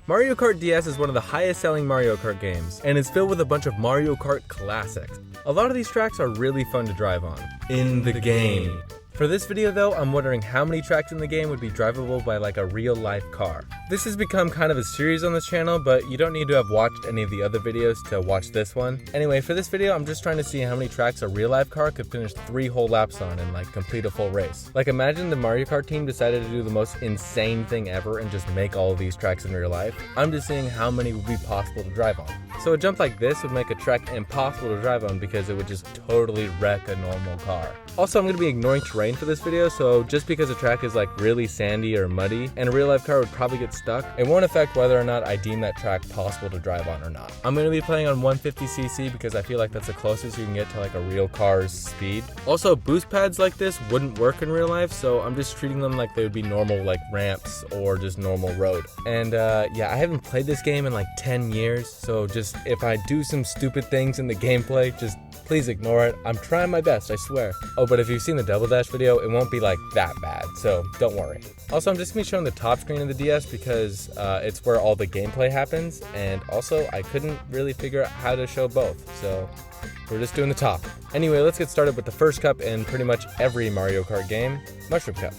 Mario Kart DS is one of the highest selling Mario Kart games, and is filled with a bunch of Mario Kart classics. A lot of these tracks are really fun to drive on. In the game. For this video though, I'm wondering how many tracks in the game would be drivable by like a real life car. This has become kind of a series on this channel, but you don't need to have watched any of the other videos to watch this one. Anyway, for this video, I'm just trying to see how many tracks a real life car could finish 3 whole laps on and like complete a full race. Like imagine the Mario Kart team decided to do the most insane thing ever and just make all of these tracks in real life. I'm just seeing how many would be possible to drive on. So a jump like this would make a track impossible to drive on because it would just totally wreck a normal car. Also, I'm going to be ignoring terrain for this video, so just because a track is like really sandy or muddy and a real life car would probably get stuck, it won't affect whether or not I deem that track possible to drive on or not. I'm going to be playing on 150cc because I feel like that's the closest you can get to like a real car's speed. Also, boost pads like this wouldn't work in real life, so I'm just treating them like they would be normal like ramps or just normal road. And yeah, I haven't played this game in like 10 years, so just if I do some stupid things in the gameplay, just please ignore it. I'm trying my best, I swear. Oh, but if you've seen the Double Dash video, it won't be like that bad, so don't worry. Also, I'm just gonna be showing the top screen of the DS because it's where all the gameplay happens, and also I couldn't really figure out how to show both, so we're just doing the top. Anyway, let's get started with the first cup in pretty much every Mario Kart game, Mushroom Cup.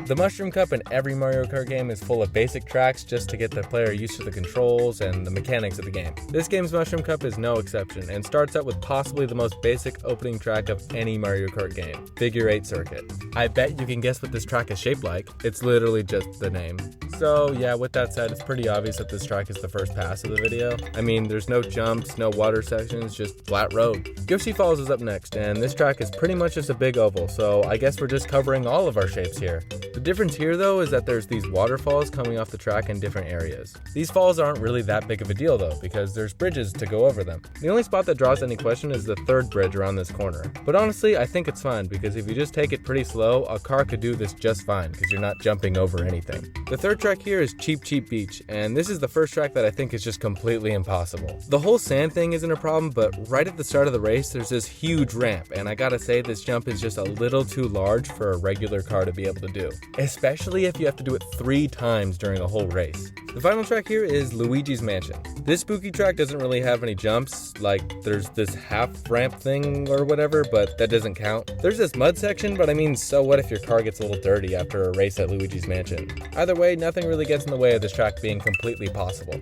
The Mushroom Cup in every Mario Kart game is full of basic tracks just to get the player used to the controls and the mechanics of the game. This game's Mushroom Cup is no exception and starts out with possibly the most basic opening track of any Mario Kart game, Figure 8 Circuit. I bet you can guess what this track is shaped like. It's literally just the name. So yeah, with that said, it's pretty obvious that this track is the first pass of the video. I mean, there's no jumps, no water sections, just flat road. Yoshi Falls is up next, and this track is pretty much just a big oval, so I guess we're just covering all of our shapes here. The difference here though is that there's these waterfalls coming off the track in different areas. These falls aren't really that big of a deal though, because there's bridges to go over them. The only spot that draws any question is the third bridge around this corner. But honestly, I think it's fine, because if you just take it pretty slow, a car could do this just fine, because you're not jumping over anything. The third track here is Cheap Cheap Beach, and this is the first track that I think is just completely impossible. The whole sand thing isn't a problem, but right at the start of the race, there's this huge ramp, and I gotta say this jump is just a little too large for a regular car to be able to do. Especially if you have to do it 3 times during a whole race. The final track here is Luigi's Mansion. This spooky track doesn't really have any jumps, like there's this half ramp thing or whatever, but that doesn't count. There's this mud section, but I mean, so what if your car gets a little dirty after a race at Luigi's Mansion? Either way, nothing really gets in the way of this track being completely possible.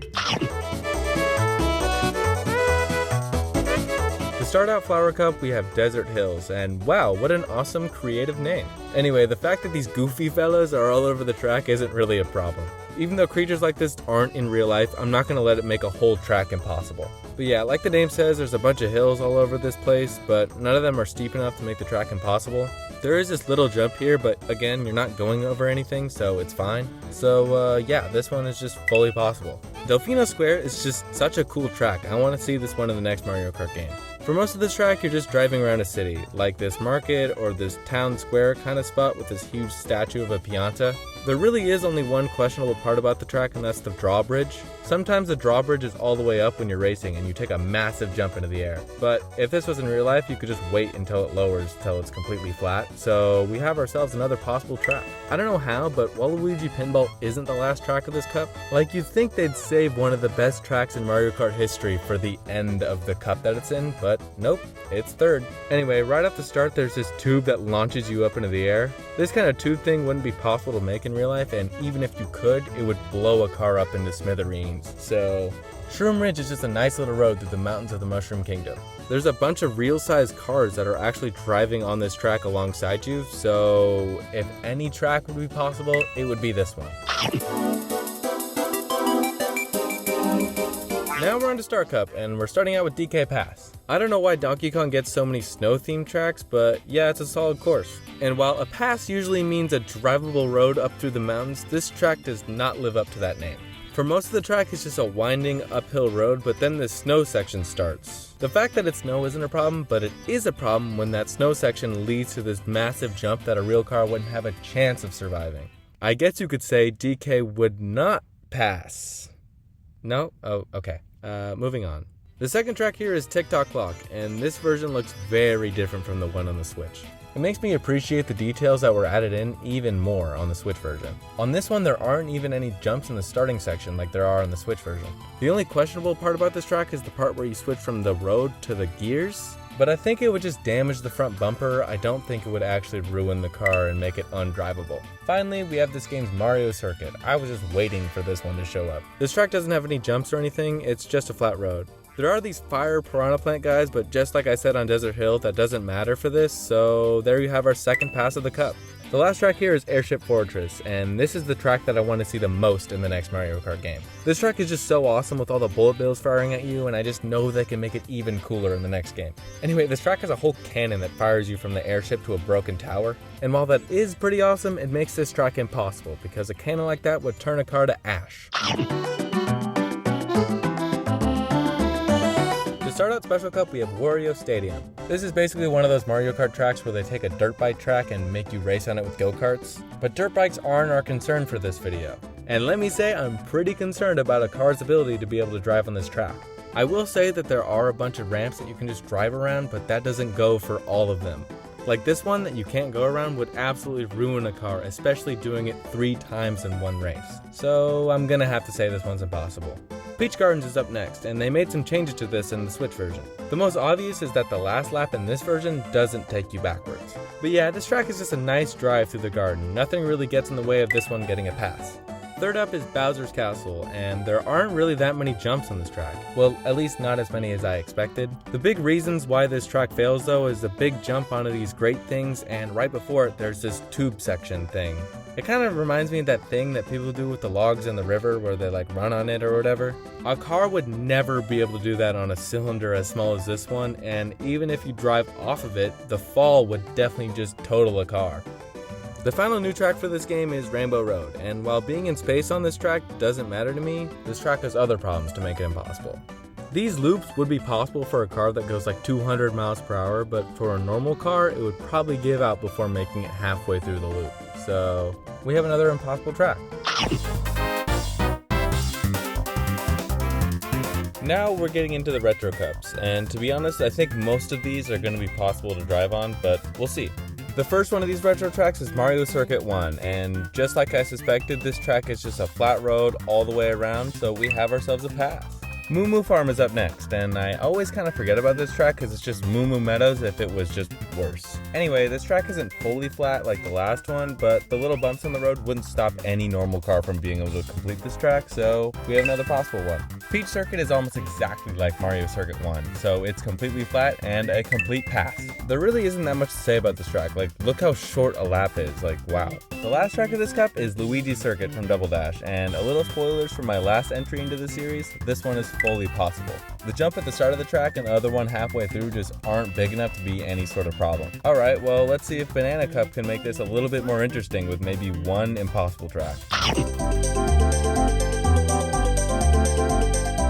To start out Flower Cup, we have Desert Hills, and wow, what an awesome creative name. Anyway, the fact that these goofy fellas are all over the track isn't really a problem. Even though creatures like this aren't in real life, I'm not gonna let it make a whole track impossible. But yeah, like the name says, there's a bunch of hills all over this place, but none of them are steep enough to make the track impossible. There is this little jump here, but again, you're not going over anything, so it's fine. So yeah, this one is just fully possible. Delfino Square is just such a cool track. I want to see this one in the next Mario Kart game. For most of this track, you're just driving around a city, like this market or this town square kind of spot with this huge statue of a pianta. There really is only one questionable part about the track, and that's the drawbridge. Sometimes the drawbridge is all the way up when you're racing and you take a massive jump into the air. But if this was in real life, you could just wait until it lowers till it's completely flat. So we have ourselves another possible track. I don't know how, but Waluigi Pinball isn't the last track of this cup. Like you'd think they'd save one of the best tracks in Mario Kart history for the end of the cup that it's in, but nope, it's third. Anyway, right off the start, there's this tube that launches you up into the air. This kind of tube thing wouldn't be possible to make in real life, and even if you could, it would blow a car up into smithereens. So, Shroom Ridge is just a nice little road through the mountains of the Mushroom Kingdom. There's a bunch of real-sized cars that are actually driving on this track alongside you, so if any track would be possible, it would be this one. Now we're on to Star Cup, and we're starting out with DK Pass. I don't know why Donkey Kong gets so many snow-themed tracks, but yeah, it's a solid course. And while a pass usually means a drivable road up through the mountains, this track does not live up to that name. For most of the track, it's just a winding uphill road, but then the snow section starts. The fact that it's snow isn't a problem, but it is a problem when that snow section leads to this massive jump that a real car wouldn't have a chance of surviving. I guess you could say DK would not pass. No? Oh, okay. Moving on. The second track here is Tick Tock Clock, and this version looks very different from the one on the Switch. It makes me appreciate the details that were added in even more on the Switch version. On this one, there aren't even any jumps in the starting section like there are on the Switch version. The only questionable part about this track is the part where you switch from the road to the gears, but I think it would just damage the front bumper. I don't think it would actually ruin the car and make it undrivable. Finally, we have this game's Mario Circuit. I was just waiting for this one to show up. This track doesn't have any jumps or anything, it's just a flat road. There are these fire piranha plant guys, but just like I said on Desert Hill, that doesn't matter for this, so there you have our second pass of the cup. The last track here is Airship Fortress, and this is the track that I want to see the most in the next Mario Kart game. This track is just so awesome with all the bullet bills firing at you, and I just know they can make it even cooler in the next game. Anyway, this track has a whole cannon that fires you from the airship to a broken tower, and while that is pretty awesome, it makes this track impossible, because a cannon like that would turn a car to ash. To start out Special Cup, we have Wario Stadium. This is basically one of those Mario Kart tracks where they take a dirt bike track and make you race on it with go-karts. But dirt bikes aren't our concern for this video. And let me say, I'm pretty concerned about a car's ability to be able to drive on this track. I will say that there are a bunch of ramps that you can just drive around, but that doesn't go for all of them. Like this one that you can't go around would absolutely ruin a car, especially doing it 3 times in one race. So I'm gonna have to say this one's impossible. Peach Gardens is up next, and they made some changes to this in the Switch version. The most obvious is that the last lap in this version doesn't take you backwards. But yeah, this track is just a nice drive through the garden. Nothing really gets in the way of this one getting a pass. Third up is Bowser's Castle, and there aren't really that many jumps on this track. Well, at least not as many as I expected. The big reasons why this track fails though is the big jump onto these great things, and right before it there's this tube section thing. It kind of reminds me of that thing that people do with the logs in the river where they like run on it or whatever. A car would never be able to do that on a cylinder as small as this one, and even if you drive off of it, the fall would definitely just total a car. The final new track for this game is Rainbow Road, and while being in space on this track doesn't matter to me, this track has other problems to make it impossible. These loops would be possible for a car that goes like 200 miles per hour, but for a normal car, it would probably give out before making it halfway through the loop. So, we have another impossible track. Now we're getting into the Retro Cups, and to be honest, I think most of these are going to be possible to drive on, but we'll see. The first one of these retro tracks is Mario Circuit 1, and just like I suspected, this track is just a flat road all the way around, so we have ourselves a pass. Moo Moo Farm is up next, and I always kind of forget about this track because it's just Moo Moo Meadows if it was just worse. Anyway, this track isn't fully flat like the last one, but the little bumps on the road wouldn't stop any normal car from being able to complete this track, so we have another possible one. Peach Circuit is almost exactly like Mario Circuit 1, so it's completely flat and a complete pass. There really isn't that much to say about this track, like look how short a lap is, like wow. The last track of this cup is Luigi's Circuit from Double Dash, and a little spoilers for my last entry into the series, this one is fully possible. The jump at the start of the track and the other one halfway through just aren't big enough to be any sort of problem. Alright, well let's see if Banana Cup can make this a little bit more interesting with maybe one impossible track.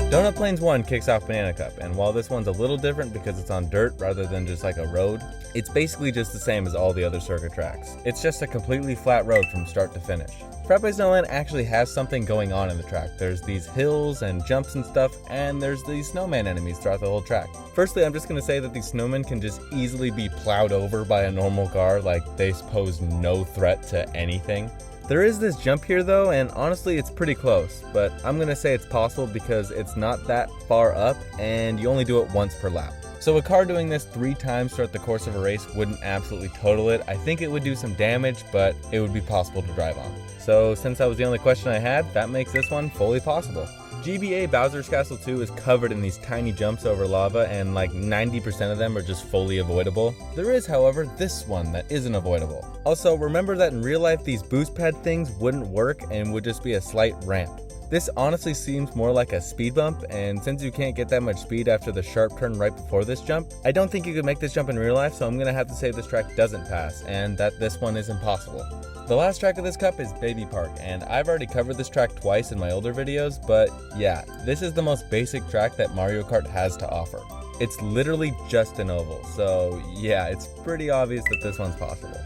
Donut Plains 1 kicks off Banana Cup, and while this one's a little different because it's on dirt rather than just like a road, it's basically just the same as all the other circuit tracks. It's just a completely flat road from start to finish. Frappe Snowland actually has something going on in the track. There's these hills and jumps and stuff, and there's these snowman enemies throughout the whole track. Firstly, I'm just going to say that these snowmen can just easily be plowed over by a normal car, like they pose no threat to anything. There is this jump here though, and honestly it's pretty close, but I'm gonna say it's possible because it's not that far up and you only do it once per lap. So a car doing this 3 times throughout the course of a race wouldn't absolutely total it. I think it would do some damage, but it would be possible to drive on. So since that was the only question I had, that makes this one fully possible. GBA Bowser's Castle 2 is covered in these tiny jumps over lava, and like 90% of them are just fully avoidable. There is, however, this one that isn't avoidable. Also, remember that in real life these boost pad things wouldn't work and would just be a slight ramp. This honestly seems more like a speed bump, and since you can't get that much speed after the sharp turn right before this jump, I don't think you could make this jump in real life, so I'm gonna have to say this track doesn't pass, and that this one is impossible. The last track of this cup is Baby Park, and I've already covered this track twice in my older videos, but yeah, this is the most basic track that Mario Kart has to offer. It's literally just an oval, so yeah, it's pretty obvious that this one's possible.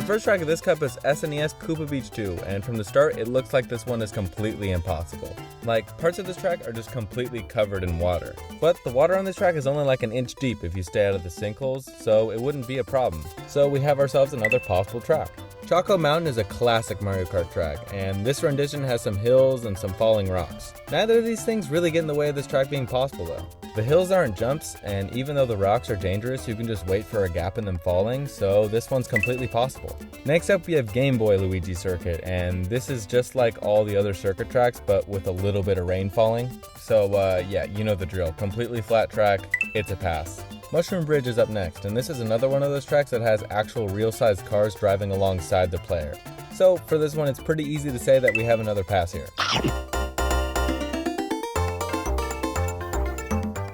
The first track of this cup is SNES Koopa Beach 2, and from the start it looks like this one is completely impossible. Like, parts of this track are just completely covered in water. But the water on this track is only like an inch deep if you stay out of the sinkholes, so it wouldn't be a problem. So we have ourselves another possible track. Choco Mountain is a classic Mario Kart track, and this rendition has some hills and some falling rocks. Neither of these things really get in the way of this track being possible though. The hills aren't jumps, and even though the rocks are dangerous, you can just wait for a gap in them falling, so this one's completely possible. Next up we have Game Boy Luigi Circuit, and this is just like all the other circuit tracks, but with a little bit of rain falling. So yeah, you know the drill. Completely flat track, it's a pass. Mushroom Bridge is up next, and this is another one of those tracks that has actual real-sized cars driving alongside the player. So for this one, it's pretty easy to say that we have another pass here.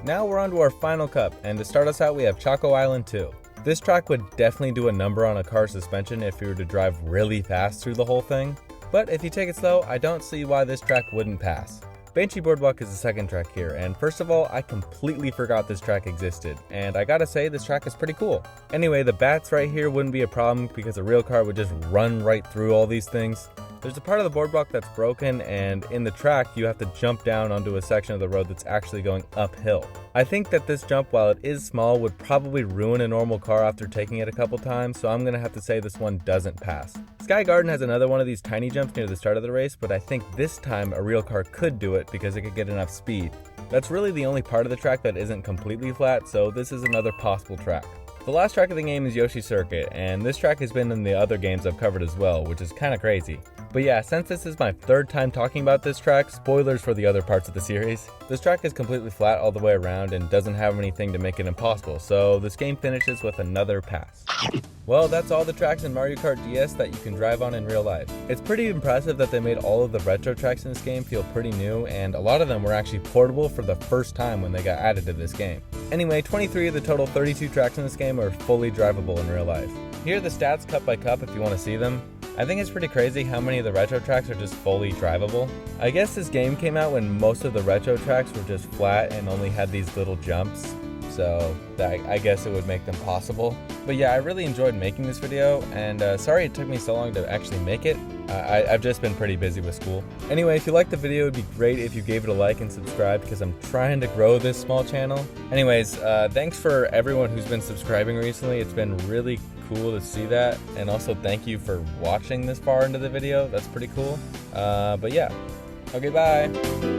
Now we're on to our final cup, and to start us out we have Choco Island 2. This track would definitely do a number on a car suspension if you were to drive really fast through the whole thing, but if you take it slow, I don't see why this track wouldn't pass. Banshee Boardwalk is the second track here, and first of all, I completely forgot this track existed, and I gotta say this track is pretty cool. Anyway, the bats right here wouldn't be a problem because a real car would just run right through all these things. There's a part of the boardwalk that's broken, and in the track you have to jump down onto a section of the road that's actually going uphill. I think that this jump, while it is small, would probably ruin a normal car after taking it a couple times, so I'm gonna have to say this one doesn't pass. Sky Garden has another one of these tiny jumps near the start of the race, but I think this time a real car could do it because it could get enough speed. That's really the only part of the track that isn't completely flat, so this is another possible track. The last track of the game is Yoshi Circuit, and this track has been in the other games I've covered as well, which is kinda crazy. But yeah, since this is my third time talking about this track, spoilers for the other parts of the series, this track is completely flat all the way around and doesn't have anything to make it impossible, so this game finishes with another pass. Well, that's all the tracks in Mario Kart DS that you can drive on in real life. It's pretty impressive that they made all of the retro tracks in this game feel pretty new, and a lot of them were actually portable for the first time when they got added to this game. Anyway, 23 of the total 32 tracks in this game are fully drivable in real life. Here are the stats cup by cup if you want to see them. I think it's pretty crazy how many of the retro tracks are just fully drivable. I guess this game came out when most of the retro tracks were just flat and only had these little jumps, so I guess it would make them possible. But yeah, I really enjoyed making this video, and sorry it took me so long to actually make it. I've just been pretty busy with school. Anyway, if you liked the video, it'd be great if you gave it a like and subscribe because I'm trying to grow this small channel. Anyways, thanks for everyone who's been subscribing recently. It's been really cool to see that, and also thank you for watching this far into the video. That's pretty cool. But yeah, okay, bye.